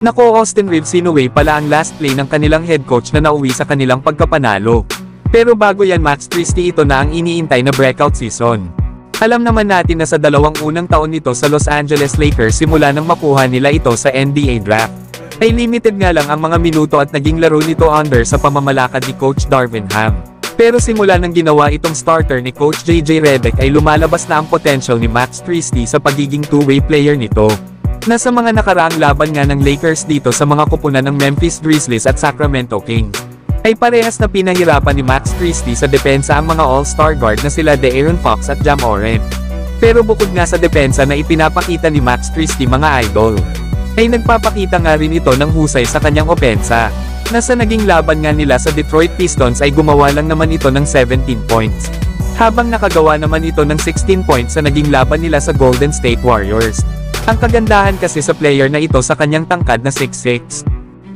Nako, Austin Reeves, Sinoway pala ang last play ng kanilang head coach na nauwi sa kanilang pagkapanalo. Pero bago yan, Max Christie, ito na ang iniintay na breakout season. Alam naman natin na sa dalawang unang taon nito sa Los Angeles Lakers simula nang makuha nila ito sa NBA draft, ay limited nga lang ang mga minuto at naging laro nito under sa pamamalakad ni Coach Darvin Ham. Pero simula nang ginawa itong starter ni Coach JJ Redick ay lumalabas na ang potential ni Max Christie sa pagiging two-way player nito. Nasa mga nakaraang laban nga ng Lakers dito sa mga kupunan ng Memphis Grizzlies at Sacramento Kings, ay parehas na pinahirapan ni Max Christie sa depensa ang mga all-star guard na sila De'Aaron Fox at Ja Morant. Pero bukod nga sa depensa na ipinapakita ni Max Christie, mga idol, ay nagpapakita nga rin ito ng husay sa kanyang opensa. Nasa naging laban nga nila sa Detroit Pistons ay gumawa lang naman ito ng 17 points. Habang nakagawa naman ito ng 16 points sa naging laban nila sa Golden State Warriors. Ang kagandahan kasi sa player na ito sa kanyang tangkad na 6'6",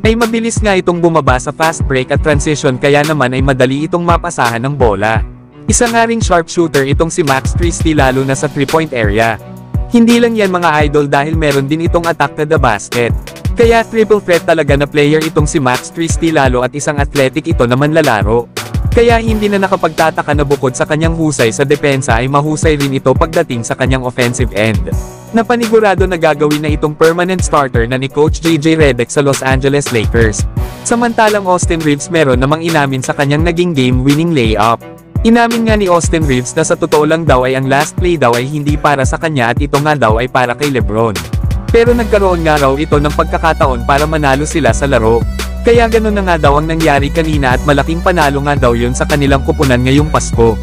ay mabilis nga itong bumaba sa fast break at transition, kaya naman ay madali itong mapasahan ng bola. Isa nga ring sharpshooter itong si Max Christie, lalo na sa 3-point area. Hindi lang yan, mga idol, dahil meron din itong attack to the basket. Kaya triple threat talaga na player itong si Max Christie, lalo at isang athletic ito na manlalaro. Kaya hindi na nakapagtataka na bukod sa kanyang husay sa depensa ay mahusay rin ito pagdating sa kanyang offensive end. Napanigurado na gagawin na itong permanent starter na ni Coach JJ Redick sa Los Angeles Lakers. Samantalang Austin Reeves meron namang inamin sa kanyang naging game-winning layup. Inamin nga ni Austin Reeves na sa totoo lang daw ay ang last play daw ay hindi para sa kanya at ito nga daw ay para kay LeBron. Pero nagkaroon nga raw ito ng pagkakataon para manalo sila sa laro. Kaya ganun na nga daw ang nangyari kanina at malaking panalo nga daw yun sa kanilang kupunan ngayong Pasko.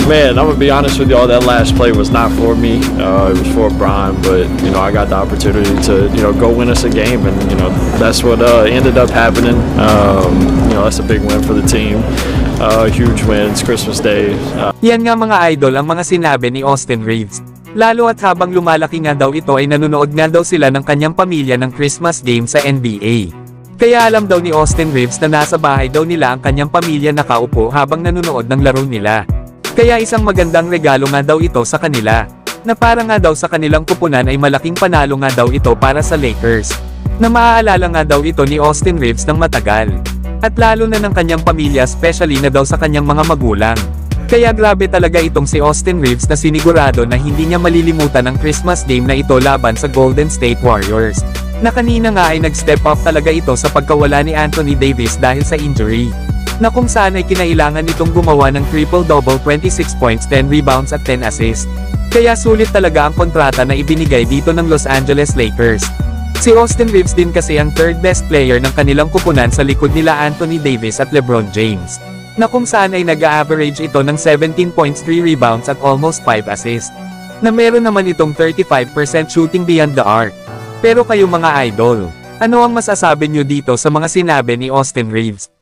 Man, I'm gonna be honest with y'all, that last play was not for me. It was for Brian, but I got the opportunity to go win us a game, and that's what ended up happening. That's a big win for the team. Huge win. It's Christmas Day. Yan nga, mga idol, ang mga sinabi ni Austin Reeves. Lalo at habang lumalaki nga daw ito ay nanonood nga daw sila ng kanyang pamilya ng Christmas game sa NBA. Kaya alam daw ni Austin Reeves na nasa bahay daw nila ang kanyang pamilya nakaupo habang nanonood ng laro nila. Kaya isang magandang regalo nga daw ito sa kanila, na para nga daw sa kanilang kupunan ay malaking panalo nga daw ito para sa Lakers, na maaalala nga daw ito ni Austin Reeves ng matagal. At lalo na ng kanyang pamilya, especially na daw sa kanyang mga magulang. Kaya grabe talaga itong si Austin Reeves na sinigurado na hindi niya malilimutan ang Christmas game na ito laban sa Golden State Warriors. Na kanina nga ay nag-step up talaga ito sa pagkawala ni Anthony Davis dahil sa injury. Na kung saan ay kinailangan nitong gumawa ng triple-double, 26 points, 10 rebounds at 10 assists. Kaya sulit talaga ang kontrata na ibinigay dito ng Los Angeles Lakers. Si Austin Reeves din kasi ang third best player ng kanilang kupunan sa likod nila Anthony Davis at LeBron James. Na kung saan ay nag-a-average ito ng 17 points, 3 rebounds at almost 5 assists. Na meron naman itong 35% shooting beyond the arc. Pero kayo, mga idol, ano ang masasabi nyo dito sa mga sinabi ni Austin Reeves?